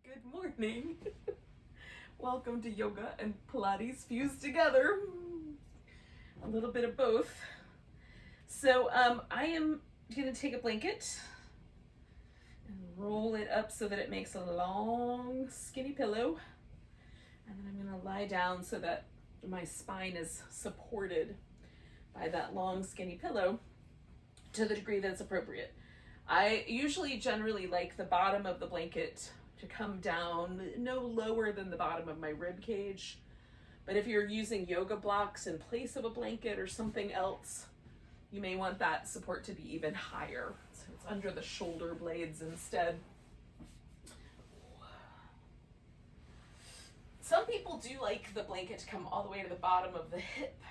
Good morning. Welcome to yoga and Pilates fused together. A little bit of both. So I am going to take a blanket and roll it up so that it makes a long, skinny pillow. And then I'm going to lie down so that my spine is supported by that long, skinny pillow to the degree that's appropriate. I usually generally like the bottom of the blanket to come down no lower than the bottom of my rib cage. But if you're using yoga blocks in place of a blanket or something else, you may want that support to be even higher. So it's under the shoulder blades instead. Some people do like the blanket to come all the way to the bottom of the hip.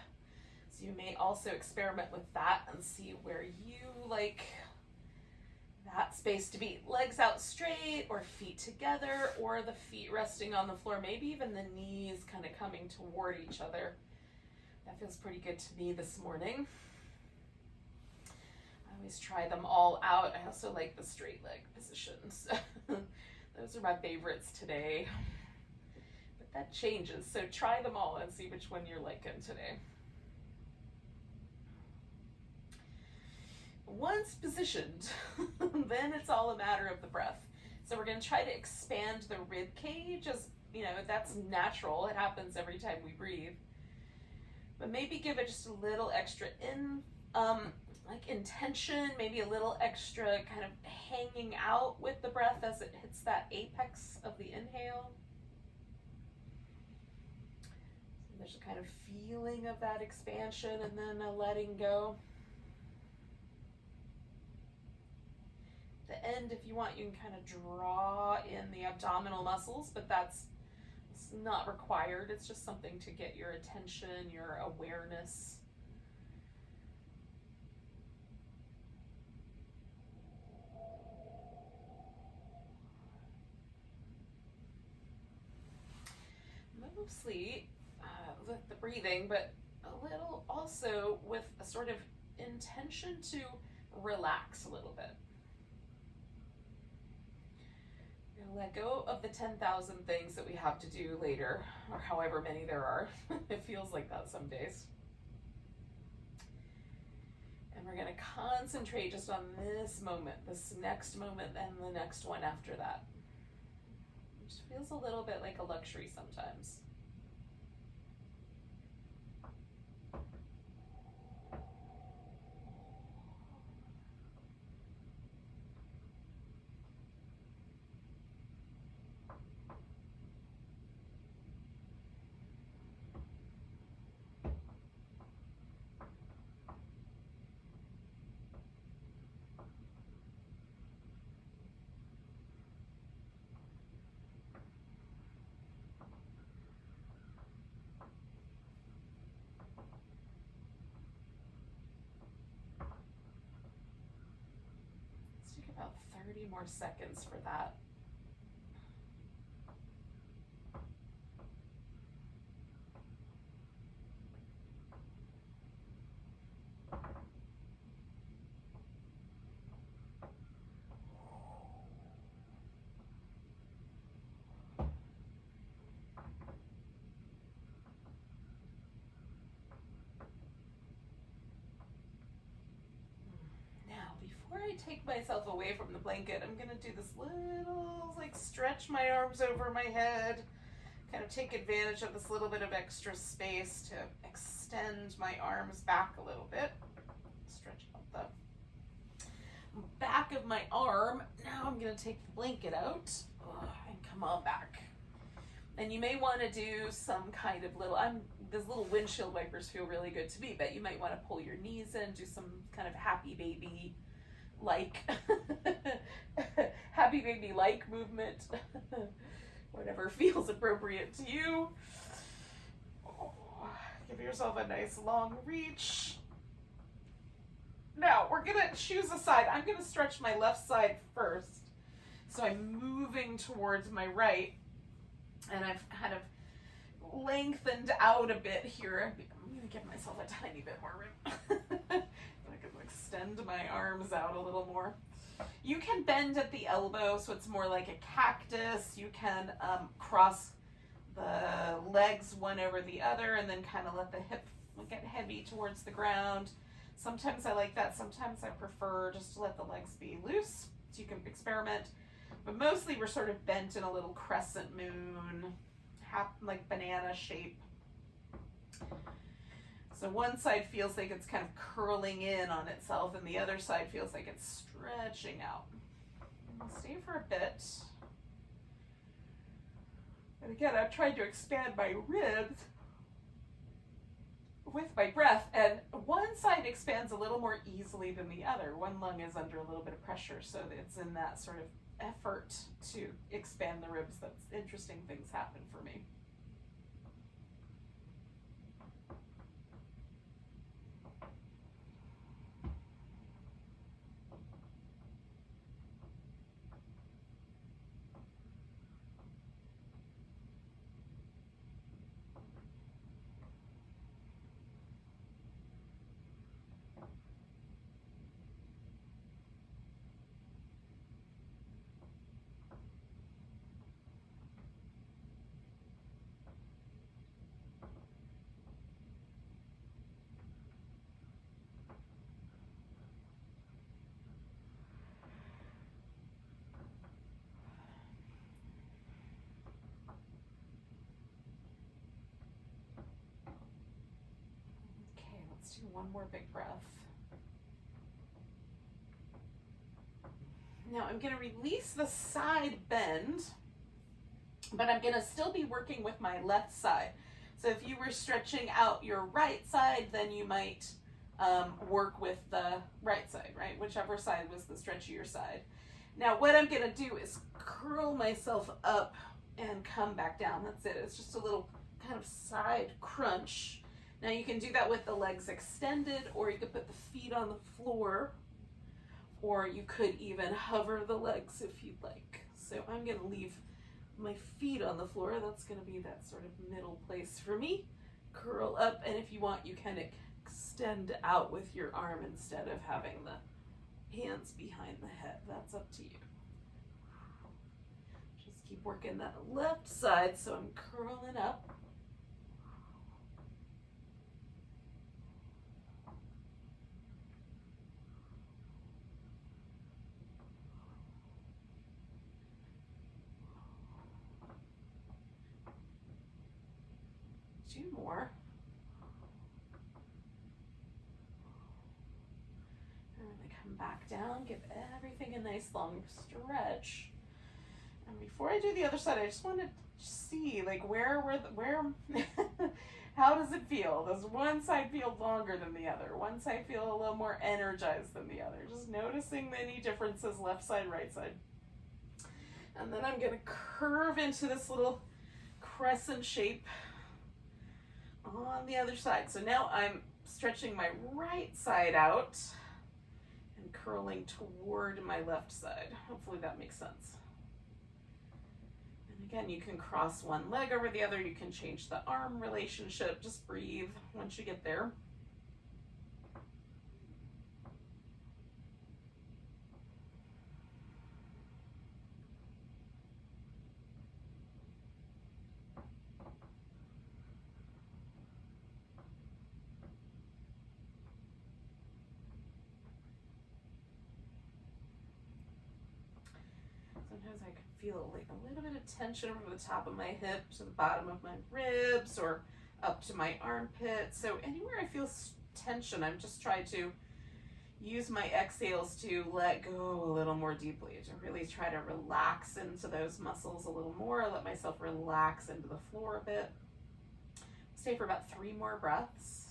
So you may also experiment with that and see where you like that space to be. Legs out straight or feet together, or the feet resting on the floor, maybe even the knees kind of coming toward each other. That feels pretty good to me this morning. I always try them all out. I also like the straight leg positions. Those are my favorites today. But that changes, so try them all and see which one you're liking today. Once positioned, then it's all a matter of the breath. So we're going to try to expand the rib cage, as you know, that's natural. It happens every time we breathe. But maybe give it just a little extra intention, maybe a little extra kind of hanging out with the breath as it hits that apex of the inhale. So there's a kind of feeling of that expansion and then a letting go. The end, if you want, you can kind of draw in the abdominal muscles, but it's not required. It's just something to get your attention, your awareness. Mostly with the breathing, but a little also with a sort of intention to relax a little bit. Let go of the 10,000 things that we have to do later, or however many there are. It feels like that some days. And we're going to concentrate just on this moment, this next moment, and the next one after that. It just feels a little bit like a luxury sometimes. About 30 more seconds for that. Before I take myself away from the blanket, I'm going to do this little, stretch my arms over my head, kind of take advantage of this little bit of extra space to extend my arms back a little bit. Stretch out the back of my arm. Now I'm going to take the blanket out and come on back. And you may want to do some kind of these little windshield wipers feel really good to me, but you might want to pull your knees in, do some kind of happy baby movement. Whatever feels appropriate to you. Give yourself a nice long reach. Now we're gonna choose a side. I'm gonna stretch my left side first. So I'm moving towards my right, and I've kind of lengthened out a bit here. I'm gonna give myself a tiny bit more room. I can extend my arms out a little more. You can bend at the elbow, so it's more like a cactus. You can cross the legs one over the other and then kind of let the hip get heavy towards the ground. Sometimes I like that. Sometimes I prefer just to let the legs be loose, so you can experiment. But mostly we're sort of bent in a little crescent moon, like banana shape. So one side feels like it's kind of curling in on itself, and the other side feels like it's stretching out. We'll stay for a bit. And again, I've tried to expand my ribs with my breath, and one side expands a little more easily than the other. One lung is under a little bit of pressure, so it's in that sort of effort to expand the ribs that interesting things happen for me. Do one more big breath. Now I'm going to release the side bend, but I'm going to still be working with my left side. So if you were stretching out your right side, then you might work with the right side, right? Whichever side was the stretchier side. Now what I'm going to do is curl myself up and come back down. That's it. It's just a little kind of side crunch. Now you can do that with the legs extended, or you could put the feet on the floor, or you could even hover the legs if you'd like. So I'm going to leave my feet on the floor. That's going to be that sort of middle place for me. Curl up, and if you want, you can extend out with your arm instead of having the hands behind the head. That's up to you. Just keep working that left side, so I'm curling up. Two more. And then come back down, give everything a nice long stretch. And before I do the other side, I just want to see, like, how does it feel? Does one side feel longer than the other? One side feel a little more energized than the other? Just noticing any differences, left side, right side. And then I'm going to curve into this little crescent shape on the other side. So now I'm stretching my right side out and curling toward my left side. Hopefully that makes sense. And again, you can cross one leg over the other. You can change the arm relationship. Just breathe once you get there. Sometimes I can feel like a little bit of tension from the top of my hip to the bottom of my ribs or up to my armpit. So anywhere I feel tension, I'm just trying to use my exhales to let go a little more deeply, to really try to relax into those muscles a little more, let myself relax into the floor a bit. Stay for about 3 more breaths.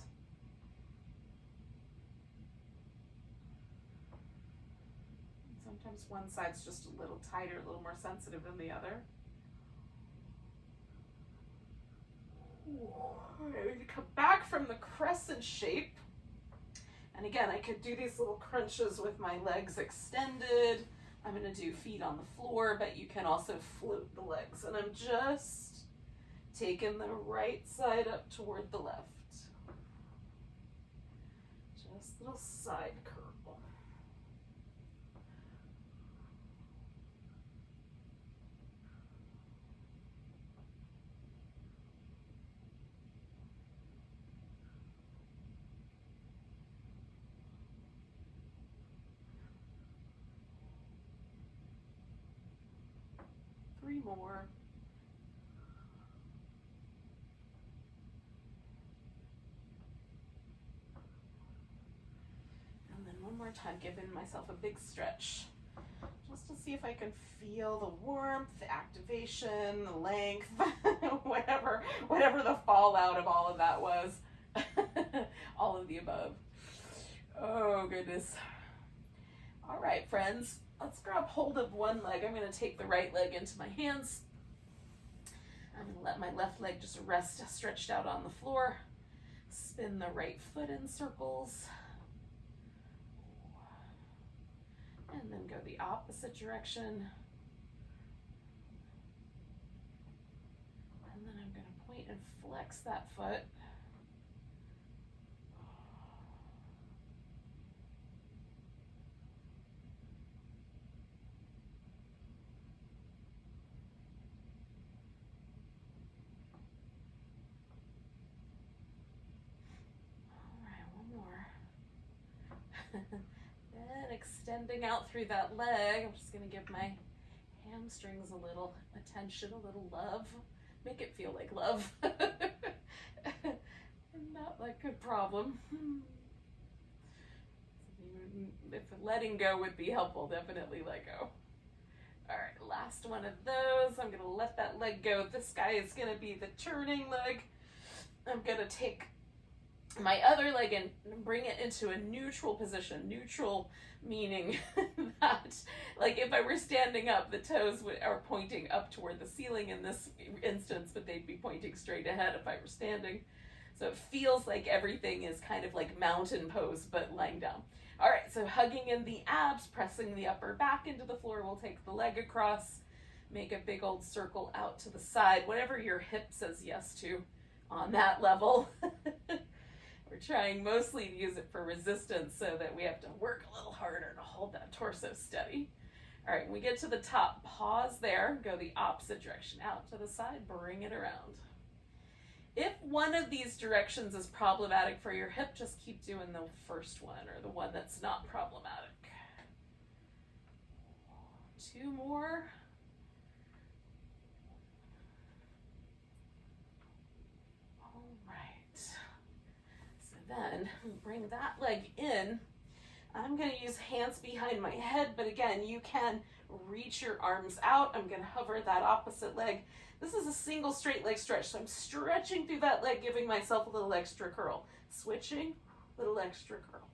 Sometimes one side's just a little tighter, a little more sensitive than the other. I'm going to come back from the crescent shape. And again, I could do these little crunches with my legs extended. I'm going to do feet on the floor, but you can also float the legs. And I'm just taking the right side up toward the left. Just a little side curl. 3 more. And then one more time, giving myself a big stretch, just to see if I can feel the warmth, the activation, the length, whatever the fallout of all of that was. All of the above. Oh, goodness. All right, friends, let's grab hold of one leg. I'm going to take the right leg into my hands. I'm going to let my left leg just rest stretched out on the floor. Spin the right foot in circles. And then go the opposite direction. And then I'm going to point and flex that foot. All right, one more. Then extending out through that leg, I'm just going to give my hamstrings a little attention, a little love. Make it feel like love. And not like a problem. If letting go would be helpful, definitely let go. All right, last one of those. I'm going to let that leg go. This guy is going to be the turning leg. I'm going to take my other leg and bring it into a neutral position. Neutral meaning that, like, if I were standing up, the toes are pointing up toward the ceiling in this instance, but they'd be pointing straight ahead if I were standing. So it feels like everything is kind of like mountain pose, but lying down. All right, so hugging in the abs, pressing the upper back into the floor. We'll take the leg across, make a big old circle out to the side, whatever your hip says yes to on that level. We're trying mostly to use it for resistance so that we have to work a little harder to hold that torso steady. All right, when we get to the top, pause there, go the opposite direction, out to the side, bring it around. If one of these directions is problematic for your hip, just keep doing the first one or the one that's not problematic. 2 more. All right. So then bring that leg in. I'm going to use hands behind my head, but again, you can reach your arms out. I'm going to hover that opposite leg. This is a single straight leg stretch, so I'm stretching through that leg, giving myself a little extra curl. Switching, little extra curl.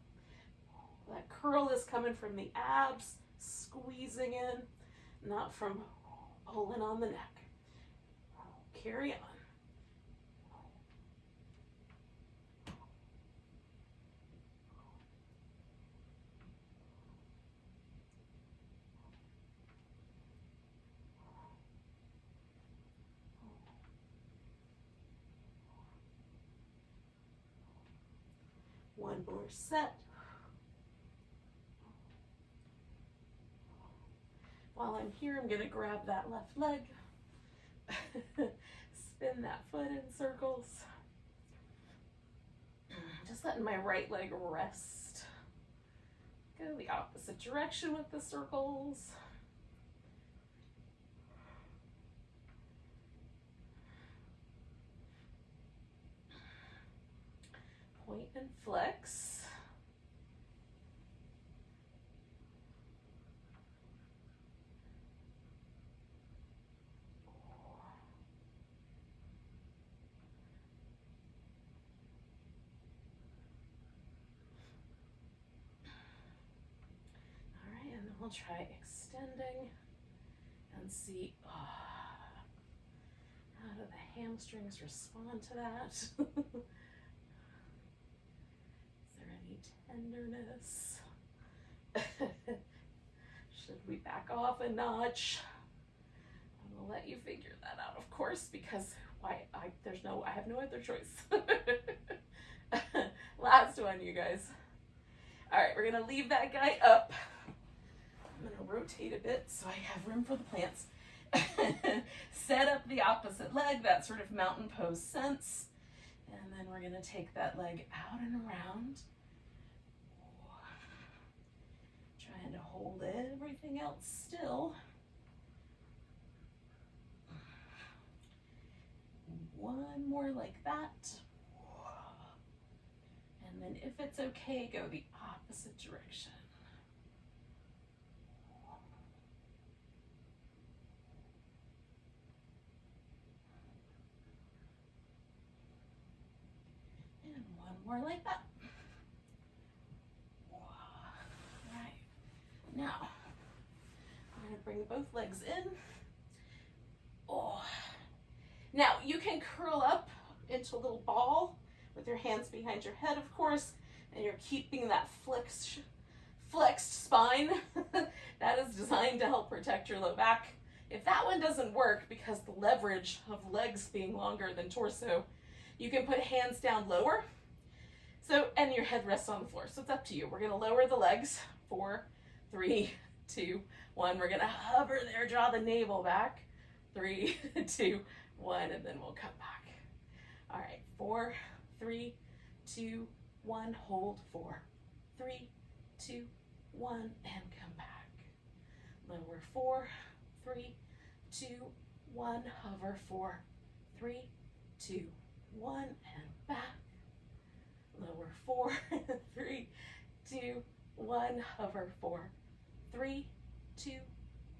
That curl is coming from the abs, squeezing in, not from pulling on the neck. Carry on. One more set. While I'm here, I'm going to grab that left leg, spin that foot in circles, just letting my right leg rest. Go the opposite direction with the circles. Point and flex. All right, and then we'll try extending and see how do the hamstrings respond to that. Tenderness. Should we back off a notch? I will let you figure that out, of course, because I have no other choice. Last one, you guys. All right, we're gonna leave that guy up. I'm gonna rotate a bit so I have room for the plants. Set up the opposite leg, that sort of mountain pose sense. And then we're gonna take that leg out and around. Trying to hold everything else still. one more like that. And then if it's okay, go the opposite direction. And one more like that. All right. Now, I'm going to bring both legs in. Oh. Now, you can curl up into a little ball with your hands behind your head, of course, and you're keeping that flexed spine. That is designed to help protect your low back. If that one doesn't work because the leverage of legs being longer than torso, you can put hands down lower. So, and your head rests on the floor. So it's up to you. We're going to lower the legs. 4, 3, 2, 1. We're going to hover there, draw the navel back. 3, 2, 1, and then we'll come back. All right, 4, 3, 2, 1. Hold. 4, 3, 2, 1, and come back. Lower. 4, 3, 2, 1. Hover. 4, 3, 2, 1, and back. Lower. 4, 3, 2, 1. Hover. 4, 3, 2,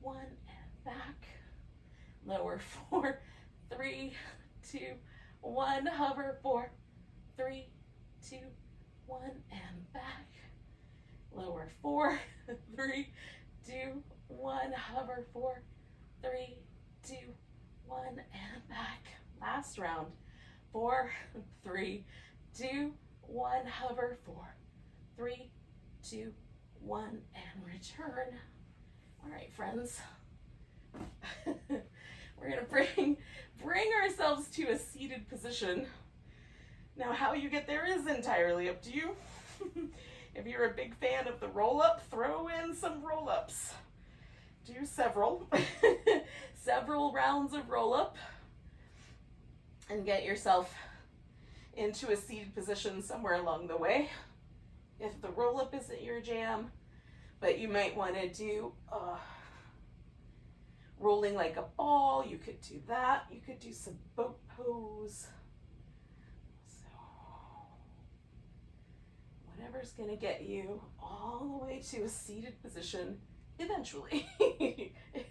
1, and back. Lower. 4, 3, 2, 1. Hover. 4, 3, 2, 1, and back. Lower. 4, 3, 2, 1. Hover. 4, 3, 2, 1, and back. Last round. 4, 3, 2, 1. Hover. 4, 3, 2, 1, and return. All right, friends. We're gonna bring ourselves to a seated position. Now, how you get there is entirely up to you. If you're a big fan of the roll-up, throw in some roll-ups. Do several, several rounds of roll-up, and get yourself into a seated position somewhere along the way. If the roll-up isn't your jam, but you might want to do rolling like a ball, you could do that. You could do some boat pose. So whatever's going to get you all the way to a seated position eventually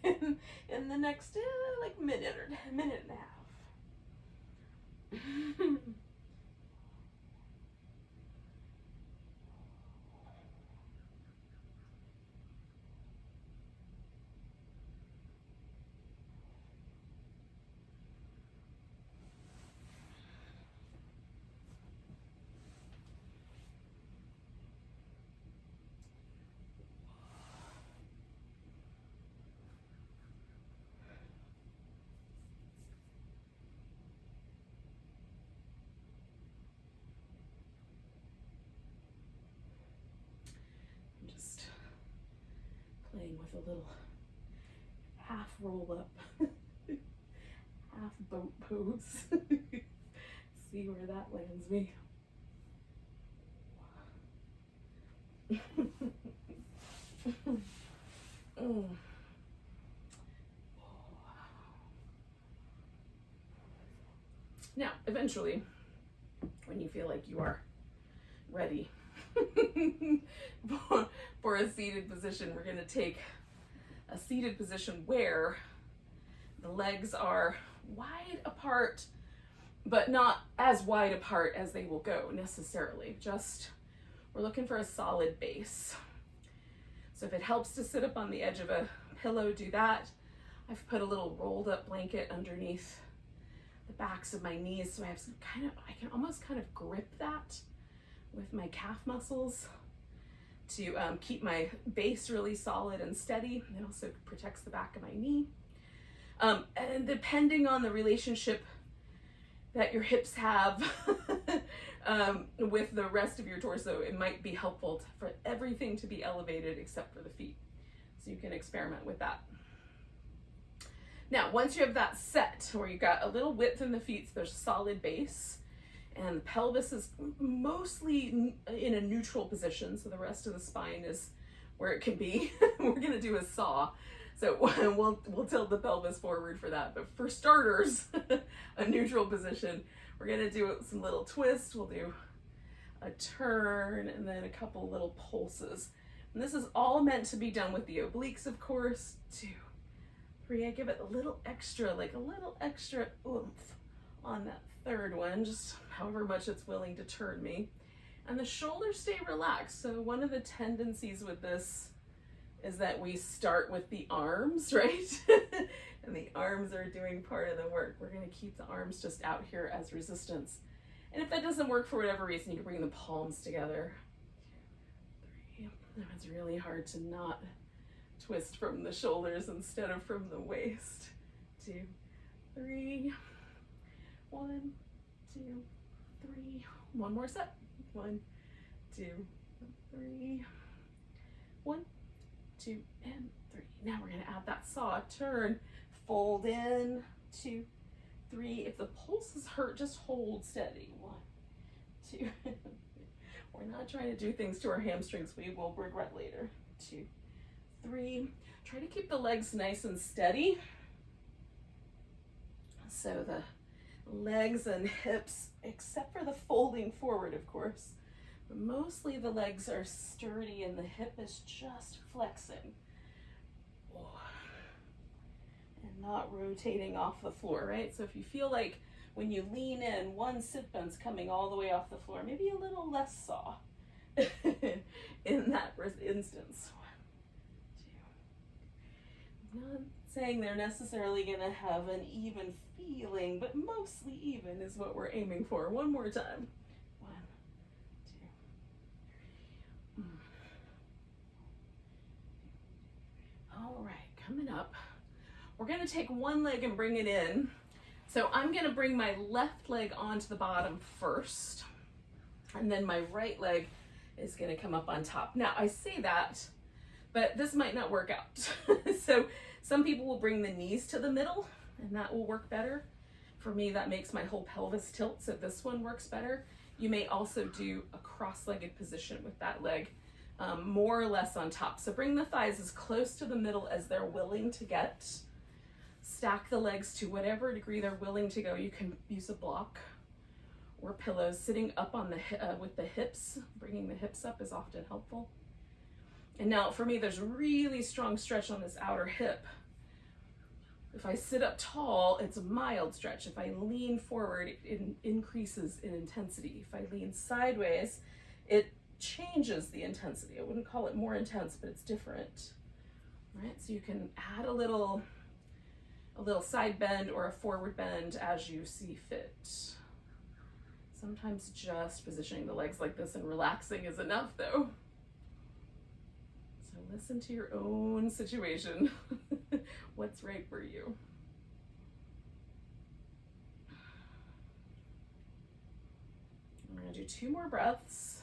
in the next like minute or minute and a half. Playing with a little half roll up, half boat pose. See where that lands me. Now, eventually, when you feel like you are ready for a seated position, we're going to take a seated position where the legs are wide apart, but not as wide apart as they will go necessarily. Just, we're looking for a solid base. So if it helps to sit up on the edge of a pillow, do that. I've put a little rolled up blanket underneath the backs of my knees, so I have some I can almost kind of grip that with my calf muscles to keep my base really solid and steady. It also protects the back of my knee. And depending on the relationship that your hips have with the rest of your torso, it might be helpful for everything to be elevated except for the feet. So you can experiment with that. Now, once you have that set, where you've got a little width in the feet, so there's a solid base, and the pelvis is mostly in a neutral position, so the rest of the spine is where it can be. We're gonna do a saw, so we'll tilt the pelvis forward for that. But for starters, a neutral position. We're gonna do some little twists. We'll do a turn and then a couple little pulses. And this is all meant to be done with the obliques, of course. 2, 3, I give it a little extra, like a little extra oomph on that third one, just however much it's willing to turn me. And the shoulders stay relaxed. So one of the tendencies with this is that we start with the arms, right? And the arms are doing part of the work. We're gonna keep the arms just out here as resistance. And if that doesn't work for whatever reason, you can bring the palms together. 3. It's really hard to not twist from the shoulders instead of from the waist. 2, 3. 1, 2, 3. One more set. 1, 2, 3. 1, 2, and 3. Now we're gonna add that saw turn, fold in, 2, 3. If the pulses hurt, just hold steady. 1, 2. We're not trying to do things to our hamstrings we will regret later. 2, 3. Try to keep the legs nice and steady. So the legs and hips, except for the folding forward, of course, but mostly the legs are sturdy and the hip is just flexing. And not rotating off the floor, right? So if you feel like when you lean in, one sit bone's coming all the way off the floor, maybe a little less saw in that instance. 1, 2. I'm not saying they're necessarily gonna have an even feeling, but mostly even is what we're aiming for. One more time. 1, 2, 3. All right, coming up. We're gonna take one leg and bring it in. So I'm gonna bring my left leg onto the bottom first, and then my right leg is gonna come up on top. Now I say that, but this might not work out. So some people will bring the knees to the middle and that will work better. For me, that makes my whole pelvis tilt, so this one works better. You may also do a cross-legged position with that leg, more or less on top. So bring the thighs as close to the middle as they're willing to get. Stack the legs to whatever degree they're willing to go. You can use a block or pillows. Sitting up on the with the hips, bringing the hips up is often helpful. And now for me, there's really strong stretch on this outer hip. If I sit up tall, it's a mild stretch. If I lean forward, it increases in intensity. If I lean sideways, it changes the intensity. I wouldn't call it more intense, but it's different. Right? So you can add a little side bend or a forward bend as you see fit. Sometimes just positioning the legs like this and relaxing is enough though. So listen to your own situation. What's right for you? I'm gonna do 2 more breaths.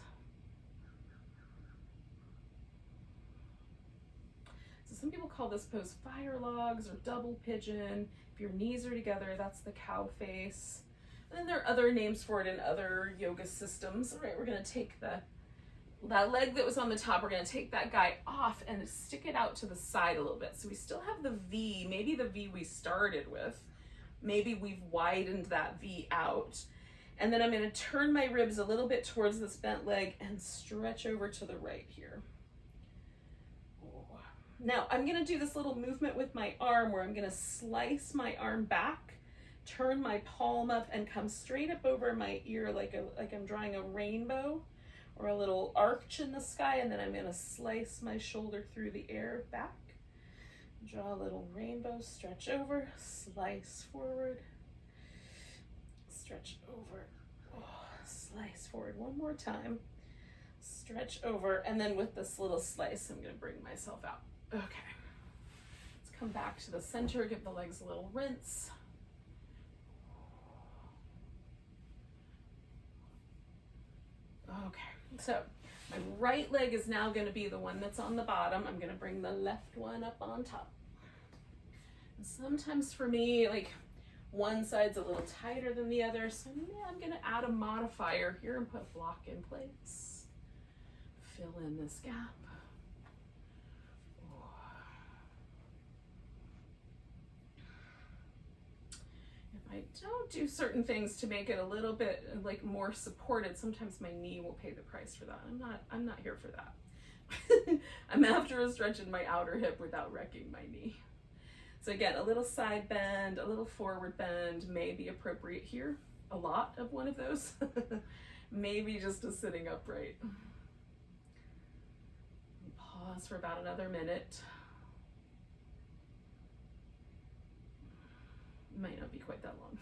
Some people call this pose fire logs or double pigeon. If your knees are together, that's the cow face. And then there are other names for it in other yoga systems. All right, we're gonna take that leg that was on the top, we're gonna take that guy off and stick it out to the side a little bit. So we still have the V, maybe the V we started with. Maybe we've widened that V out. And then I'm gonna turn my ribs a little bit towards this bent leg and stretch over to the right here. Now I'm gonna do this little movement with my arm where I'm gonna slice my arm back, turn my palm up and come straight up over my ear like I'm drawing a rainbow or a little arch in the sky, and then I'm gonna slice my shoulder through the air back. Draw a little rainbow, stretch over, slice forward, stretch over, slice forward. One more time, stretch over, and then with this little slice, I'm gonna bring myself out. Okay, let's come back to the center, give the legs a little rinse. Okay, so my right leg is now going to be the one that's on the bottom. I'm going to bring the left one up on top. And sometimes for me, like one side's a little tighter than the other, so I'm going to add a modifier here and put a block in place. Fill in this gap. I don't do certain things to make it a little bit like more supported, sometimes my knee will pay the price for that. I'm not here for that. I'm after a stretch in my outer hip without wrecking my knee. So again, a little side bend, a little forward bend may be appropriate here. A lot of one of those. Maybe just a sitting upright. Pause for about another minute. Might not be quite that long.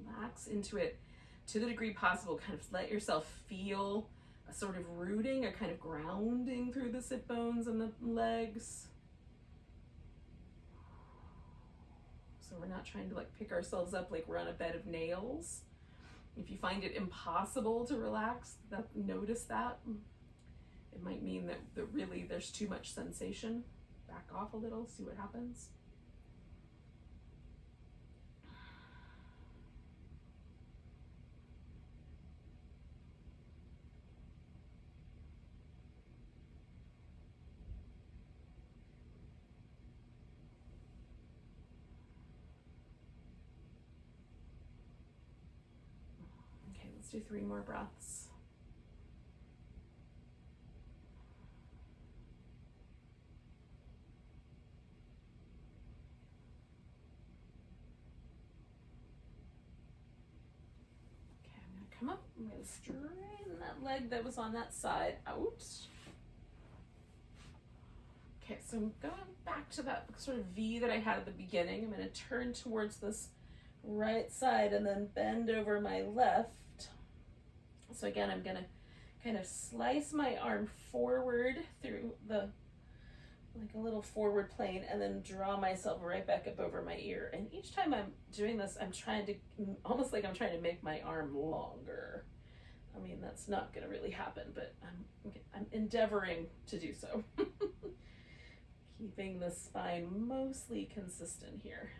Relax into it to the degree possible. Kind of let yourself feel a sort of rooting, a kind of grounding through the sit bones and the legs. So we're not trying to like pick ourselves up like we're on a bed of nails. If you find it impossible to relax, notice that. It might mean that really there's too much sensation. Back off a little, see what happens. Okay, let's do 3 more breaths. Come up, I'm going to straighten that leg that was on that side out. Okay, so I'm going back to that sort of V that I had at the beginning. I'm going to turn towards this right side and then bend over my left. So again, I'm going to kind of slice my arm forward through the, like a little forward plane, and then draw myself right back up over my ear. And each time I'm doing this, I'm trying to, almost like I'm trying to make my arm longer. I mean, that's not going to really happen, but I'm endeavoring to do so. Keeping the spine mostly consistent here.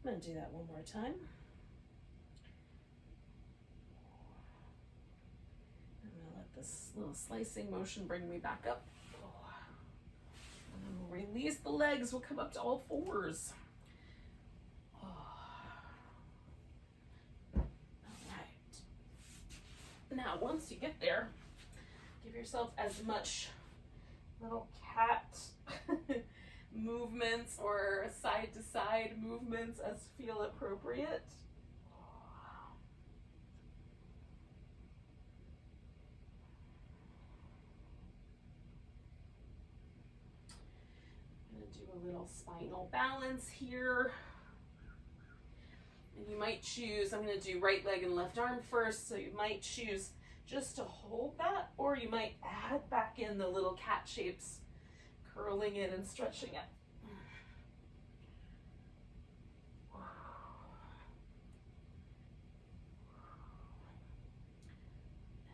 I'm going to do that one more time. This little slicing motion bring me back up. And then we'll release the legs. We'll come up to all 4s. All right. Now, once you get there, give yourself as much little cat movements or side to side movements as feel appropriate. A little spinal balance here. And you might choose, I'm going to do right leg and left arm first, so you might choose just to hold that, or you might add back in the little cat shapes, curling in and stretching it.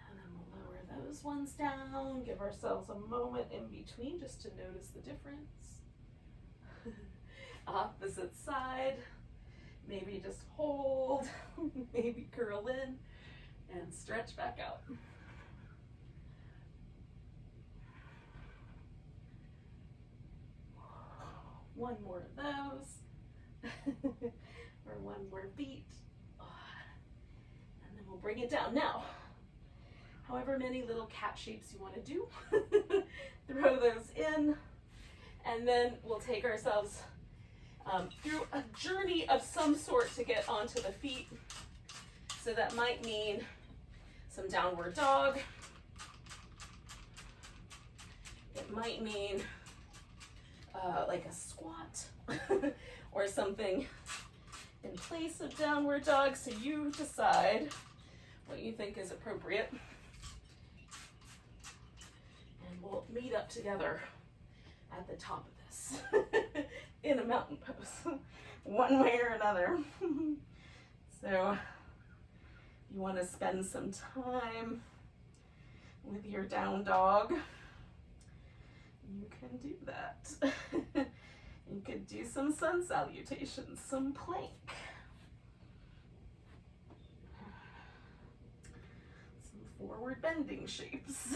And then we'll lower those ones down, give ourselves a moment in between just to notice the difference. Opposite side, maybe just hold, maybe curl in and stretch back out. One more of those, or one more beat, and then we'll bring it down. Now, however many little cat shapes you want to do, throw those in, and then we'll take ourselves through a journey of some sort to get onto the feet. So that might mean some downward dog. It might mean like a squat or something in place of downward dog. So you decide what you think is appropriate. And we'll meet up together at the top of this in a mountain pose, one way or another. So you want to spend some time with your down dog, you can do that. You could do some sun salutations, some plank. forward bending shapes.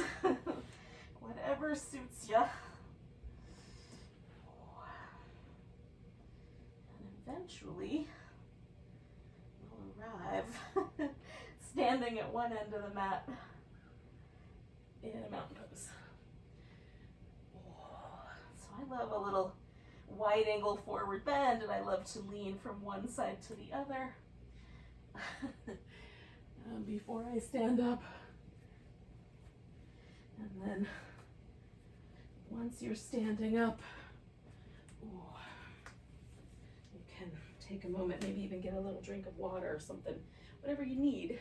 Whatever suits ya. And eventually, we'll arrive standing at one end of the mat in a mountain pose. So I love a little wide angle forward bend, and I love to lean from one side to the other before I stand up. And then once you're standing up, you can take a moment, maybe even get a little drink of water or something, whatever you need.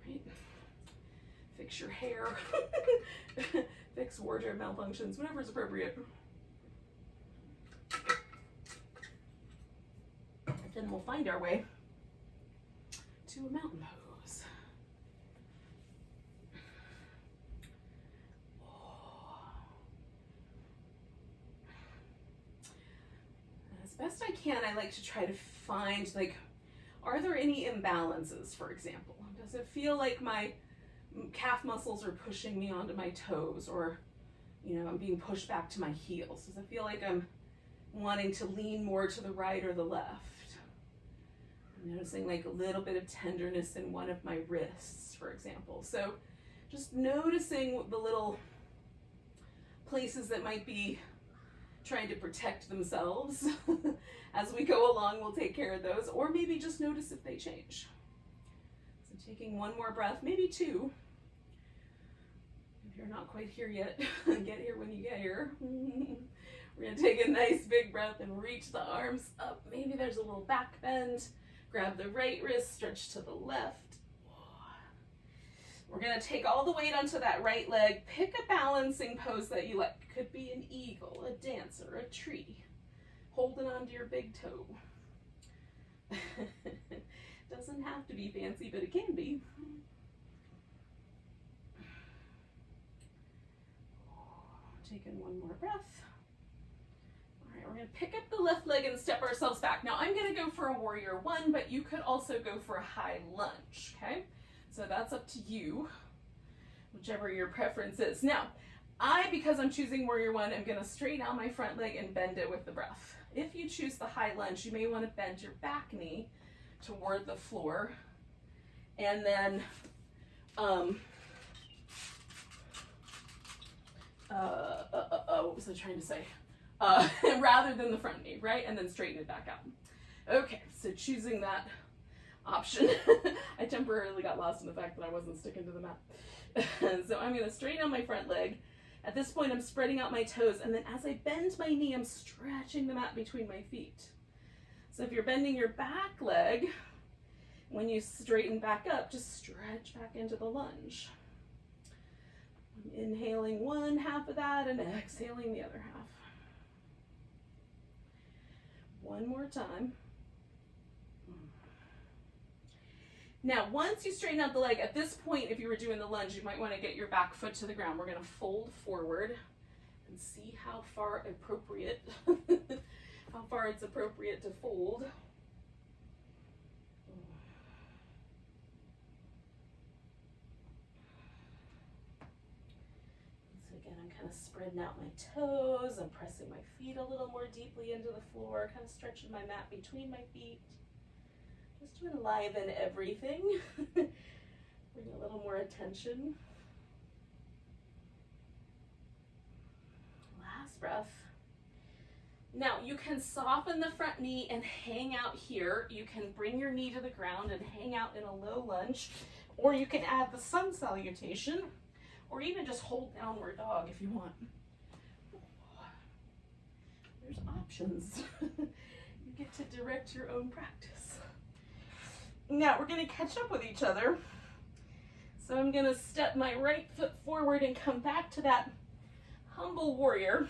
Right? Fix your hair, fix wardrobe malfunctions, whatever's appropriate. And then we'll find our way to a mountain pose. As best I can, I like to try to find, like, are there any imbalances, for example? Does it feel like my calf muscles are pushing me onto my toes, or, you know, I'm being pushed back to my heels? Does it feel like I'm wanting to lean more to the right or the left? I'm noticing like a little bit of tenderness in one of my wrists, for example. So just noticing the little places that might be trying to protect themselves. As we go along, we'll take care of those, or maybe just notice if they change. So taking one more breath, maybe two. If you're not quite here yet, get here when you get here. We're gonna take a nice big breath and reach the arms up. Maybe there's a little back bend. Grab the right wrist, stretch to the left. We're gonna take all the weight onto that right leg. Pick a balancing pose that you like. Could be an eagle, a dancer, a tree. Holding onto your big toe. Doesn't have to be fancy, but it can be. Taking one more breath. All right, we're gonna pick up the left leg and step ourselves back. Now I'm gonna go for a warrior one, but you could also go for a high lunge, okay? So that's up to you, whichever your preference is. Now, because I'm choosing warrior one, I'm gonna straighten out my front leg and bend it with the breath. If you choose the high lunge, you may wanna bend your back knee toward the floor, and then what was I trying to say? Rather than the front knee, right? And then straighten it back out. Okay, so choosing that option. I temporarily got lost in the fact that I wasn't sticking to the mat. So I'm gonna straighten out my front leg. At this point, I'm spreading out my toes, and then as I bend my knee, I'm stretching the mat between my feet. So if you're bending your back leg, when you straighten back up, just stretch back into the lunge. I'm inhaling one half of that and exhaling the other half. One more time. Now, once you straighten out the leg, at this point, if you were doing the lunge, you might want to get your back foot to the ground. We're going to fold forward and see how far appropriate, how far it's appropriate to fold. So again, I'm kind of spreading out my toes. I'm pressing my feet a little more deeply into the floor, kind of stretching my mat between my feet. Just to enliven everything. Bring a little more attention. Last breath. Now you can soften the front knee and hang out here. You can bring your knee to the ground and hang out in a low lunge, or you can add the sun salutation, or even just hold downward dog if you want. There's options. You get to direct your own practice. Now we're going to catch up with each other. So I'm going to step my right foot forward and come back to that humble warrior.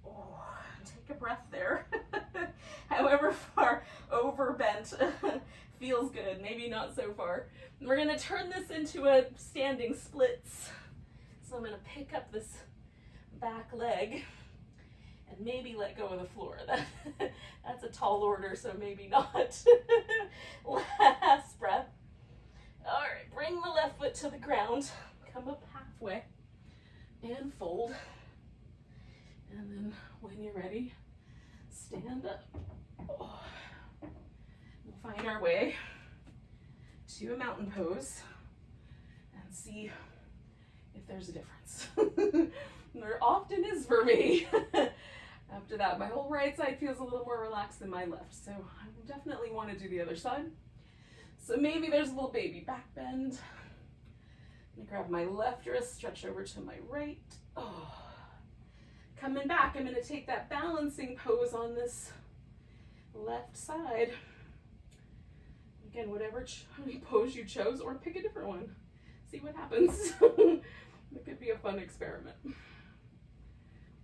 Oh, take a breath there. However far overbent feels good, maybe not so far. We're going to turn this into a standing splits. So I'm going to pick up this back leg, and maybe let go of the floor. That's a tall order, so maybe not. Last breath. All right, bring the left foot to the ground. Come up halfway and fold. And then when you're ready, stand up. Oh. We'll find our way to a mountain pose and see if there's a difference. There often is for me. After that, my whole right side feels a little more relaxed than my left, so I definitely want to do the other side. So maybe there's a little baby back bend. I'm gonna grab my left wrist, stretch over to my right. Oh. Coming back, I'm gonna take that balancing pose on this left side. Again, whatever pose you chose, or pick a different one. See what happens. It could be a fun experiment.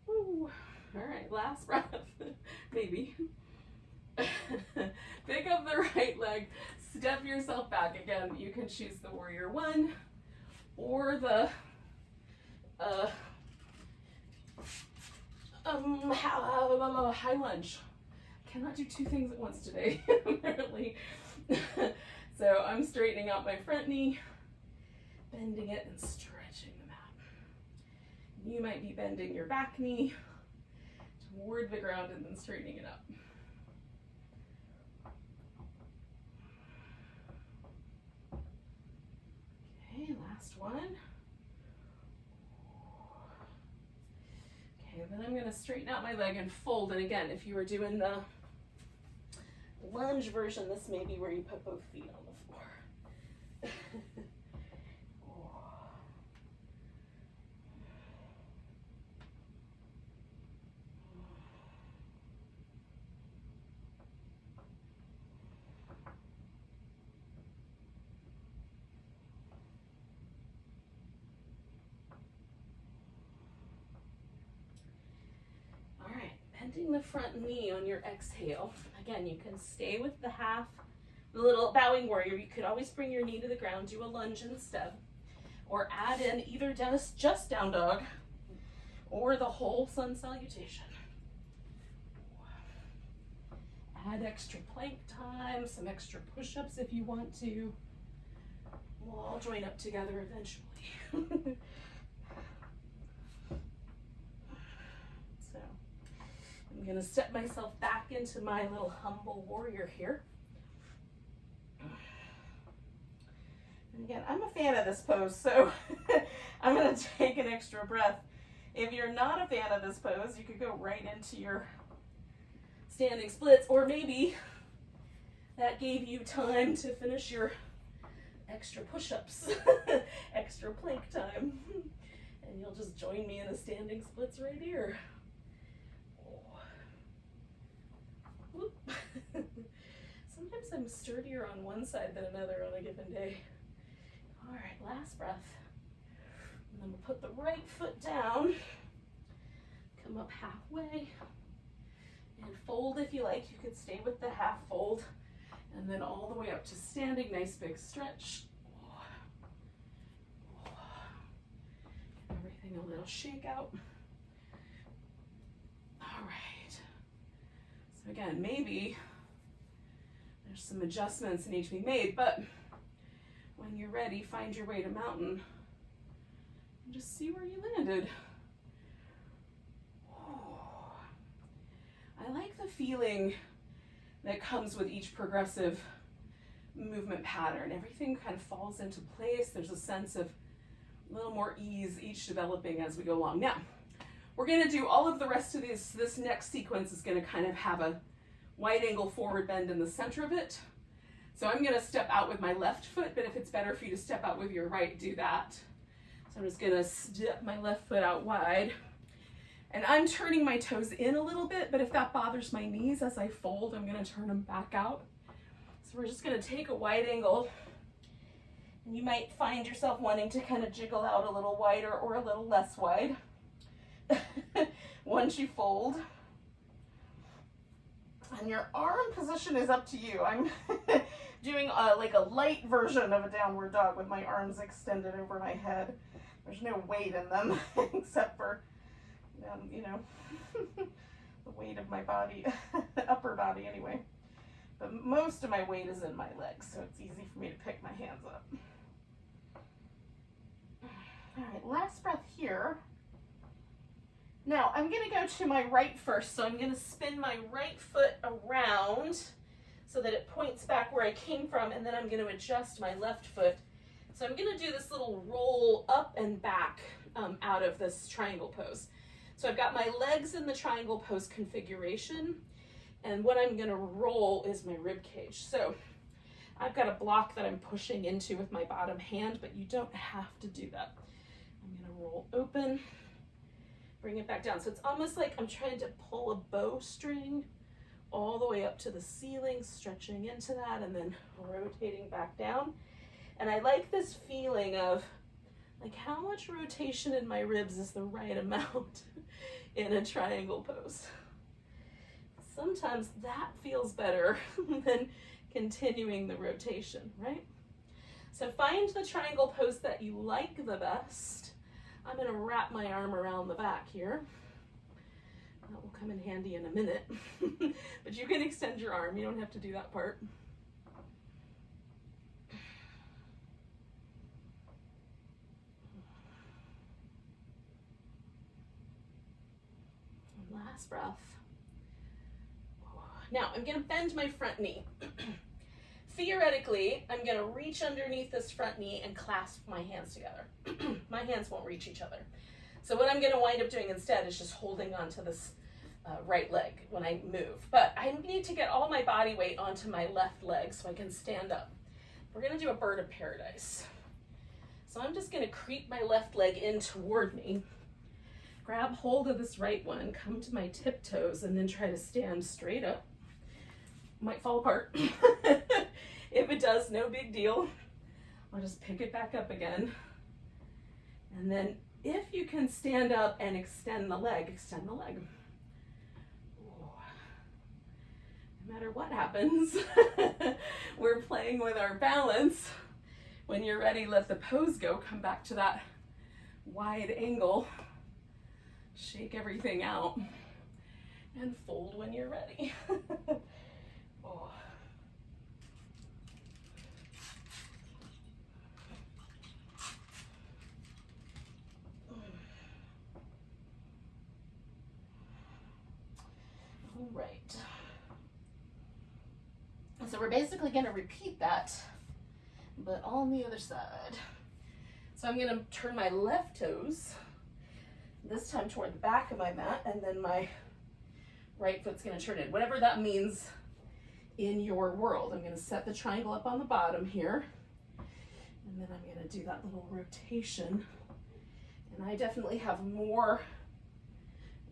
Woo. All right, last breath. Maybe. Pick up the right leg, step yourself back. Again, you can choose the warrior one or the high lunge. Cannot do two things at once today, apparently. So I'm straightening out my front knee, bending it and stretching the mat. You might be bending your back knee toward the ground and then straightening it up. Okay, last one. Okay, then I'm going to straighten out my leg and fold. And again, if you were doing the lunge version, this may be where you put both feet on the floor. All right, bending the front knee on your exhale. Again, you can stay with the the little bowing warrior. You could always bring your knee to the ground, do a lunge instead, or add in either just down dog or the whole sun salutation. Add extra plank time, some extra push-ups if you want to. We'll all join up together eventually. So I'm going to step myself back into my little humble warrior here. And again, I'm a fan of this pose, so I'm going to take an extra breath. If you're not a fan of this pose, you could go right into your standing splits, or maybe that gave you time to finish your extra push-ups, extra plank time, and you'll just join me in the standing splits right here. Oh. Sometimes I'm sturdier on one side than another on a given day. All right, last breath. And then we'll put the right foot down, come up halfway, and fold if you like. You could stay with the half fold, and then all the way up to standing. Nice big stretch. Give everything a little shake out. All right. So again, maybe there's some adjustments that need to be made, but when you're ready, find your way to mountain and just see where you landed. I like the feeling that comes with each progressive movement pattern. Everything kind of falls into place. There's a sense of a little more ease, each developing as we go along. Now, we're going to do all of the rest of this next sequence is going to kind of have a wide angle forward bend in the center of it. So I'm going to step out with my left foot, but if it's better for you to step out with your right, do that. So I'm just going to step my left foot out wide. And I'm turning my toes in a little bit, but if that bothers my knees as I fold, I'm going to turn them back out. So we're just going to take a wide angle. And you might find yourself wanting to kind of jiggle out a little wider or a little less wide once you fold. And your arm position is up to you. I'm doing like a light version of a downward dog with my arms extended over my head. There's no weight in them except for, you know, the weight of my body, upper body anyway. But most of my weight is in my legs, so it's easy for me to pick my hands up. All right, last breath here. Now I'm gonna go to my right first, so I'm gonna spin my right foot around so that it points back where I came from, and then I'm gonna adjust my left foot. So I'm gonna do this little roll up and back out of this triangle pose. So I've got my legs in the triangle pose configuration, and what I'm gonna roll is my rib cage. So I've got a block that I'm pushing into with my bottom hand, but you don't have to do that. I'm gonna roll open, bring it back down. So it's almost like I'm trying to pull a bowstring all the way up to the ceiling, stretching into that, and then rotating back down. And I like this feeling of like how much rotation in my ribs is the right amount in a triangle pose. Sometimes that feels better than continuing the rotation, right? So find the triangle pose that you like the best. I'm gonna wrap my arm around the back here. That will come in handy in a minute. But you can extend your arm, you don't have to do that part. And last breath. Now I'm gonna bend my front knee. Theoretically, I'm gonna reach underneath this front knee and clasp my hands together. My hands won't reach each other. So what I'm gonna wind up doing instead is just holding onto this right leg when I move. But I need to get all my body weight onto my left leg so I can stand up. We're gonna do a bird of paradise. So I'm just gonna creep my left leg in toward me, grab hold of this right one, come to my tiptoes, and then try to stand straight up. Might fall apart. If it does, no big deal. I'll just pick it back up again. And then if you can stand up and extend the leg, extend the leg. No matter what happens, we're playing with our balance. When you're ready, let the pose go. Come back to that wide angle. Shake everything out and fold when you're ready. Oh. All right. So we're basically going to repeat that, but on the other side. So I'm going to turn my left toes, this time toward the back of my mat, and then my right foot's going to turn in. Whatever that means in your world. I'm going to set the triangle up on the bottom here, and then I'm going to do that little rotation. And I definitely have more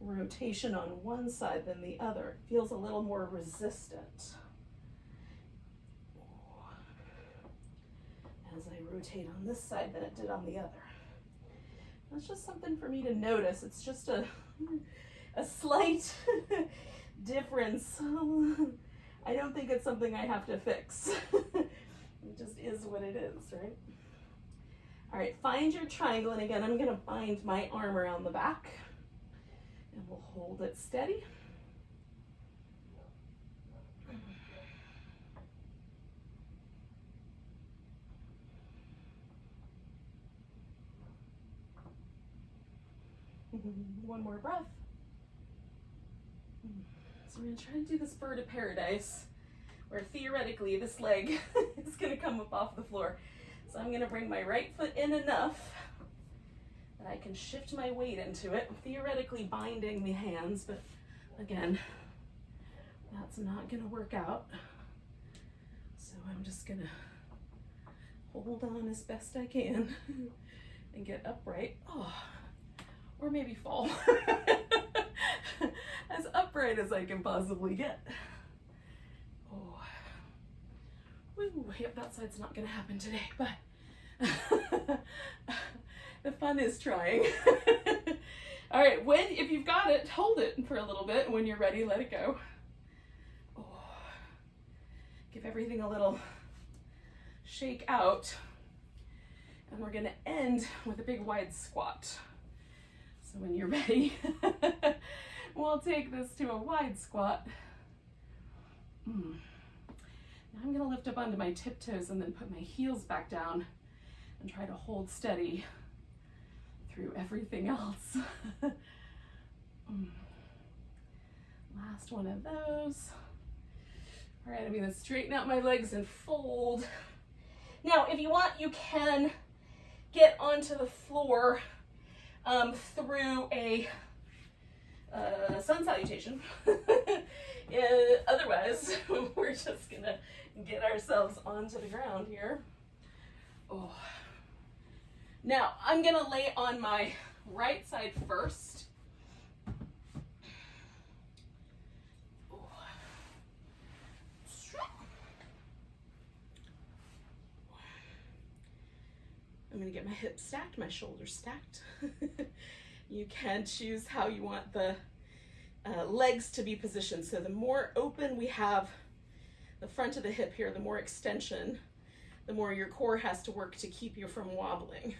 rotation on one side than the other. It feels a little more resistant as I rotate on this side than it did on the other. That's just something for me to notice. It's just a slight difference. I don't think it's something I have to fix. It just is what it is, right? All right, find your triangle, and again, I'm gonna bind my arm around the back, and we'll hold it steady. One more breath. So we're gonna try to do this bird of paradise, where theoretically this leg is gonna come up off the floor. So I'm gonna bring my right foot in enough that I can shift my weight into it, theoretically binding the hands, but again, that's not gonna work out. So I'm just gonna hold on as best I can and get upright. Oh, or maybe fall. As upright as I can possibly get. Oh. Woo, yep, that side's not gonna happen today, but the fun is trying. All right, if you've got it, hold it for a little bit, and when you're ready, let it go. Oh. Give everything a little shake out, and we're gonna end with a big wide squat. So when you're ready, We'll take this to a wide squat. Now I'm gonna lift up onto my tiptoes and then put my heels back down and try to hold steady through everything else. Last one of those. All right, I'm gonna straighten out my legs and fold. Now, if you want, you can get onto the floor through a sun salutation. Otherwise, we're just gonna get ourselves onto the ground here. Oh. Now, I'm gonna lay on my right side first. I'm gonna get my hips stacked, my shoulders stacked. You can choose how you want the legs to be positioned. So the more open we have the front of the hip here, the more extension, the more your core has to work to keep you from wobbling.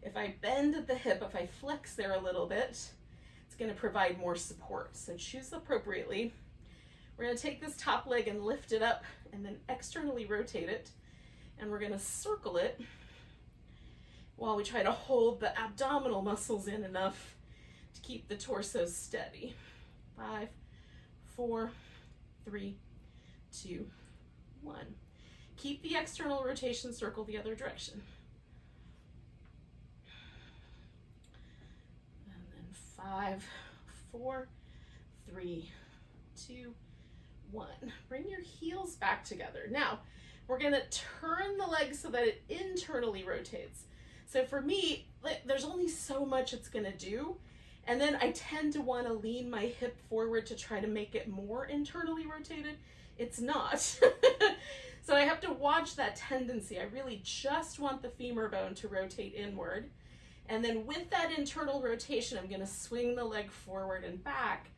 If I bend at the hip, if I flex there a little bit, it's gonna provide more support. So choose appropriately. We're gonna take this top leg and lift it up and then externally rotate it. And we're gonna circle it while we try to hold the abdominal muscles in enough to keep the torso steady. 5, 4, 3, 2, 1. Keep the external rotation, circle the other direction. And then 5, 4, 3, 2, 1. Bring your heels back together. Now, we're gonna turn the leg so that it internally rotates. So for me, there's only so much it's gonna do. And then I tend to wanna lean my hip forward to try to make it more internally rotated. It's not. So I have to watch that tendency. I really just want the femur bone to rotate inward. And then with that internal rotation, I'm gonna swing the leg forward and back.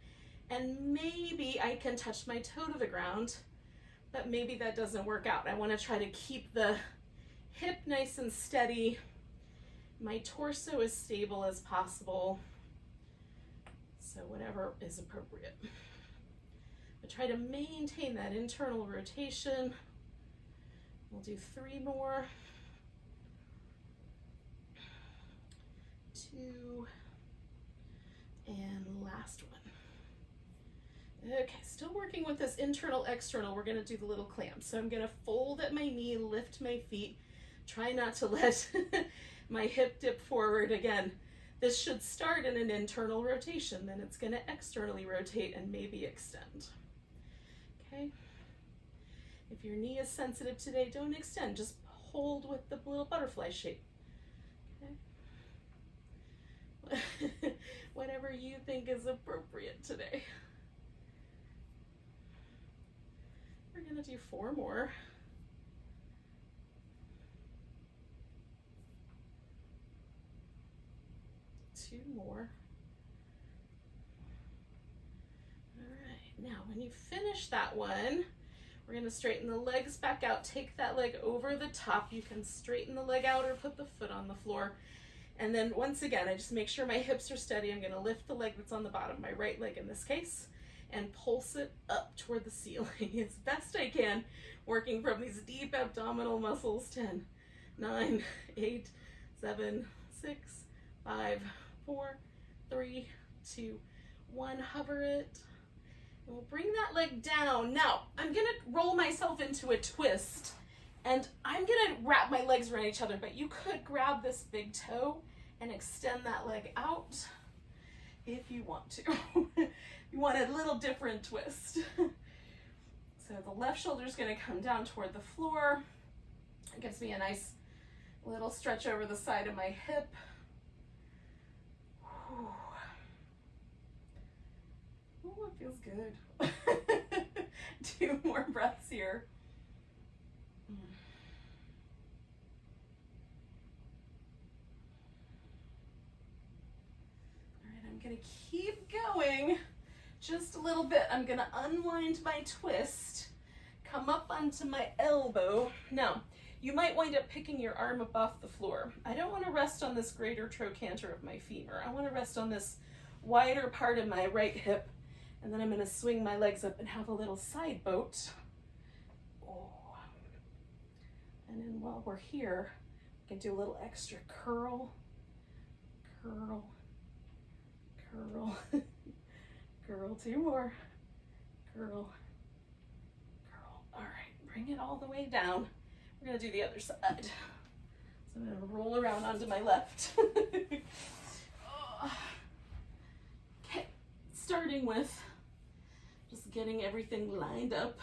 And maybe I can touch my toe to the ground, but maybe that doesn't work out. I wanna try to keep the hip nice and steady. My torso as stable as possible. So whatever is appropriate. But try to maintain that internal rotation. We'll do 3 more. 2. And last one. Okay, still working with this internal, external. We're gonna do the little clamp. So I'm gonna fold at my knee, lift my feet. Try not to let my hip dip forward again. This should start in an internal rotation, then it's gonna externally rotate and maybe extend. Okay? If your knee is sensitive today, don't extend, just hold with the little butterfly shape. Okay? Whatever you think is appropriate today. We're gonna do 4 more. 2 more. All right, now when you finish that one, we're gonna straighten the legs back out. Take that leg over the top. You can straighten the leg out or put the foot on the floor. And then once again, I just make sure my hips are steady. I'm gonna lift the leg that's on the bottom, my right leg in this case, and pulse it up toward the ceiling as best I can, working from these deep abdominal muscles. 10, 9, 8, 7, 6, 5, 4, 3, 2, 1. Hover it. And we'll bring that leg down. Now, I'm gonna roll myself into a twist, and I'm gonna wrap my legs around each other, but you could grab this big toe and extend that leg out if you want to. You want a little different twist. So the left shoulder is gonna come down toward the floor. It gives me a nice little stretch over the side of my hip. Oh, it feels good. 2 more breaths here. All right, I'm gonna keep going just a little bit. I'm gonna unwind my twist, come up onto my elbow. Now, you might wind up picking your arm up off the floor. I don't want to rest on this greater trochanter of my femur. I want to rest on this wider part of my right hip, and then I'm going to swing my legs up and have a little side boat. Oh. And then while we're here, we can do a little extra curl, curl, curl, curl, 2 more, curl, curl. All right, bring it all the way down. We're going to do the other side. So I'm going to roll around onto my left. Okay, starting with just getting everything lined up.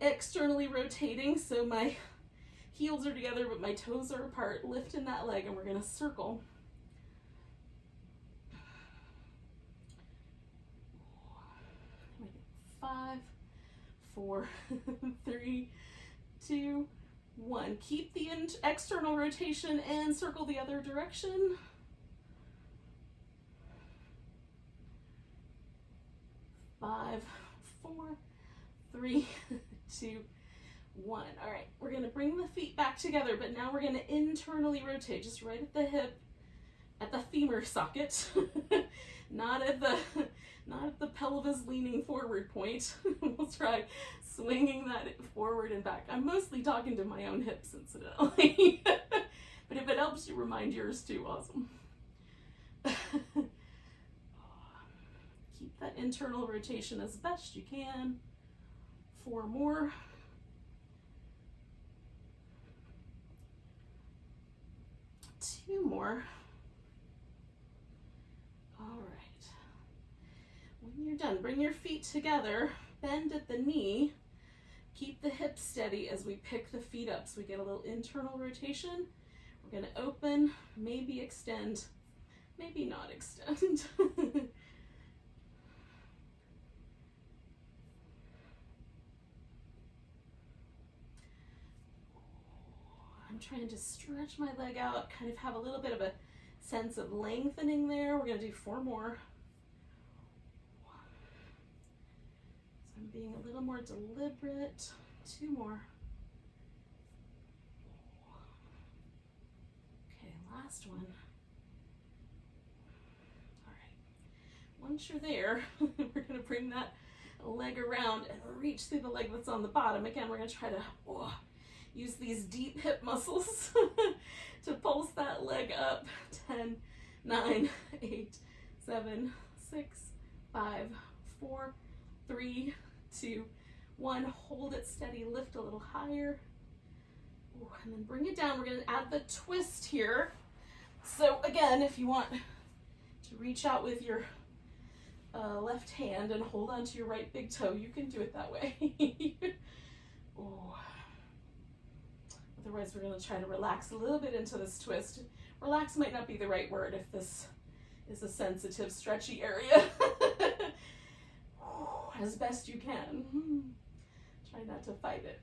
Externally rotating, so my heels are together but my toes are apart. Lifting that leg, and we're going to circle. Five, 4, 3, 2, 1. Keep the external rotation and circle the other direction. 5, 4, 3, 2, 1. All right, we're going to bring the feet back together, but now we're going to internally rotate, just right at the hip, at the femur socket, not at the pelvis leaning forward point. We'll try swinging that forward and back. I'm mostly talking to my own hips, incidentally. But if it helps you remind yours too, awesome. Keep that internal rotation as best you can. 4 more. 2 more. All right. When you're done, bring your feet together, bend at the knee, keep the hips steady as we pick the feet up so we get a little internal rotation. We're going to open, maybe extend, maybe not extend. I'm trying to stretch my leg out, kind of have a little bit of a sense of lengthening there. We're going to do 4 more. So I'm being a little more deliberate. 2 more. Okay, last one. All right. Once you're there, we're going to bring that leg around and reach through the leg that's on the bottom. Again, we're going to try to use these deep hip muscles to pulse that leg up. 10, 9, 8, 7, 6, 5, 4, 3, 2, 1. Hold it steady, lift a little higher. Ooh, and then bring it down. We're going to add the twist here. So again, if you want to reach out with your left hand and hold onto your right big toe, you can do it that way. Ooh. Otherwise, we're going to try to relax a little bit into this twist. Relax might not be the right word if this is a sensitive, stretchy area. As best you can. Try not to fight it.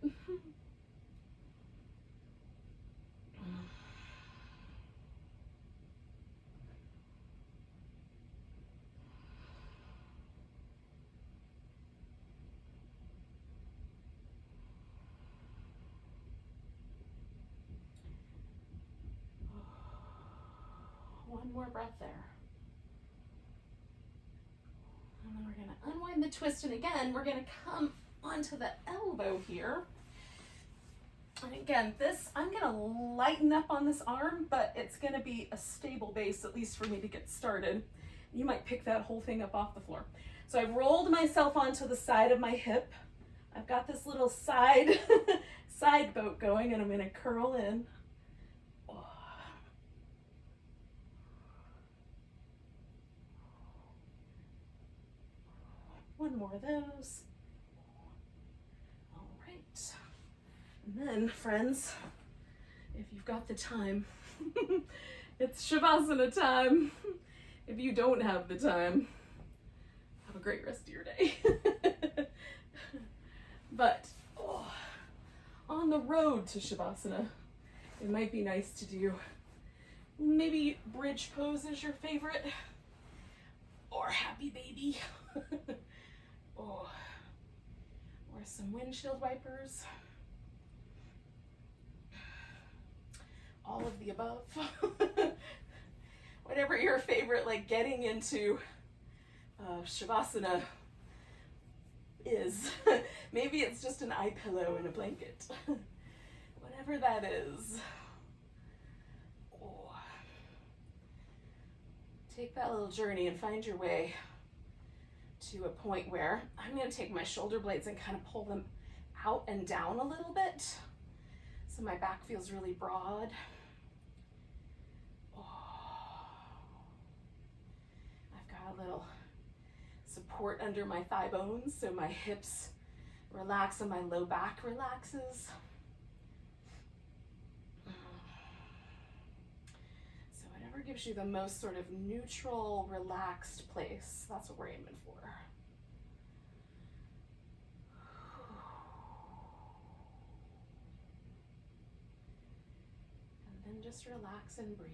One more breath there. And then we're going to unwind the twist, and again, we're going to come onto the elbow here. And again, this, I'm going to lighten up on this arm, but it's going to be a stable base, at least for me to get started. You might pick that whole thing up off the floor. So I've rolled myself onto the side of my hip. I've got this little side boat going, and I'm going to curl in. One more of those. All right. And then, friends, if you've got the time, it's Shavasana time. If you don't have the time, have a great rest of your day. But on the road to Shavasana, it might be nice to do maybe bridge pose is your favorite, or happy baby. Or some windshield wipers. All of the above. whatever your favorite, like getting into Shavasana is. Maybe it's just an eye pillow and a blanket. Whatever that is. Oh. Take that little journey and find your way to a point where I'm going to take my shoulder blades and kind of pull them out and down a little bit so my back feels really broad. Oh. I've got a little support under my thigh bones so my hips relax and my low back relaxes. So whatever gives you the most sort of neutral, relaxed place, that's what we're aiming for. And then just relax and breathe.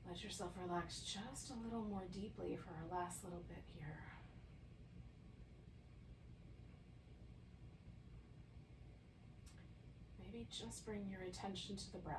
Let yourself relax just a little more deeply for our last little bit here. Maybe just bring your attention to the breath.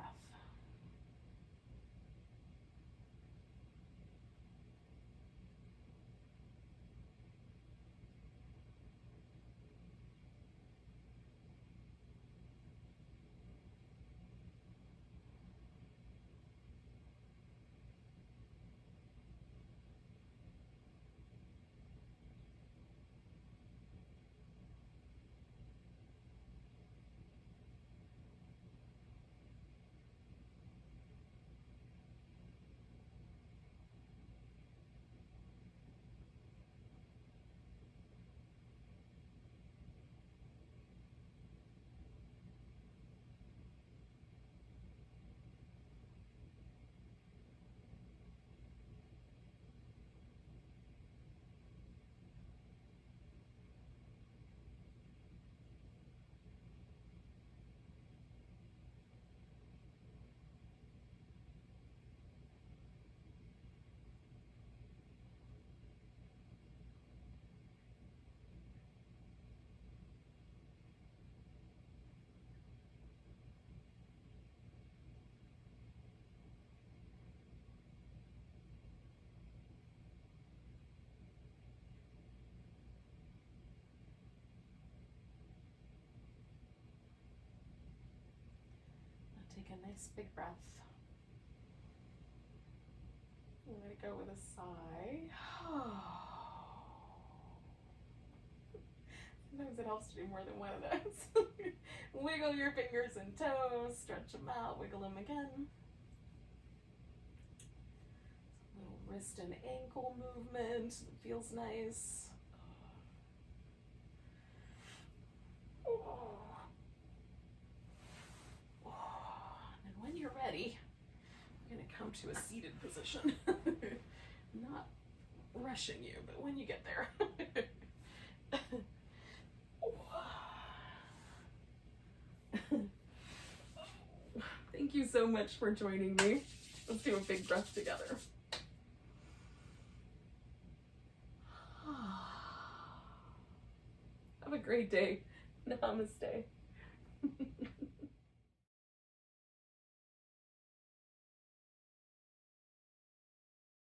Take a nice big breath. Let it go with a sigh. Sometimes it helps to do more than one of those. Wiggle your fingers and toes, stretch them out, wiggle them again. A little wrist and ankle movement that feels nice. And when you're ready, we're going to come to a seated position. Not rushing you, but when you get there. Thank you so much for joining me. Let's do a big breath together. Have a great day. Namaste.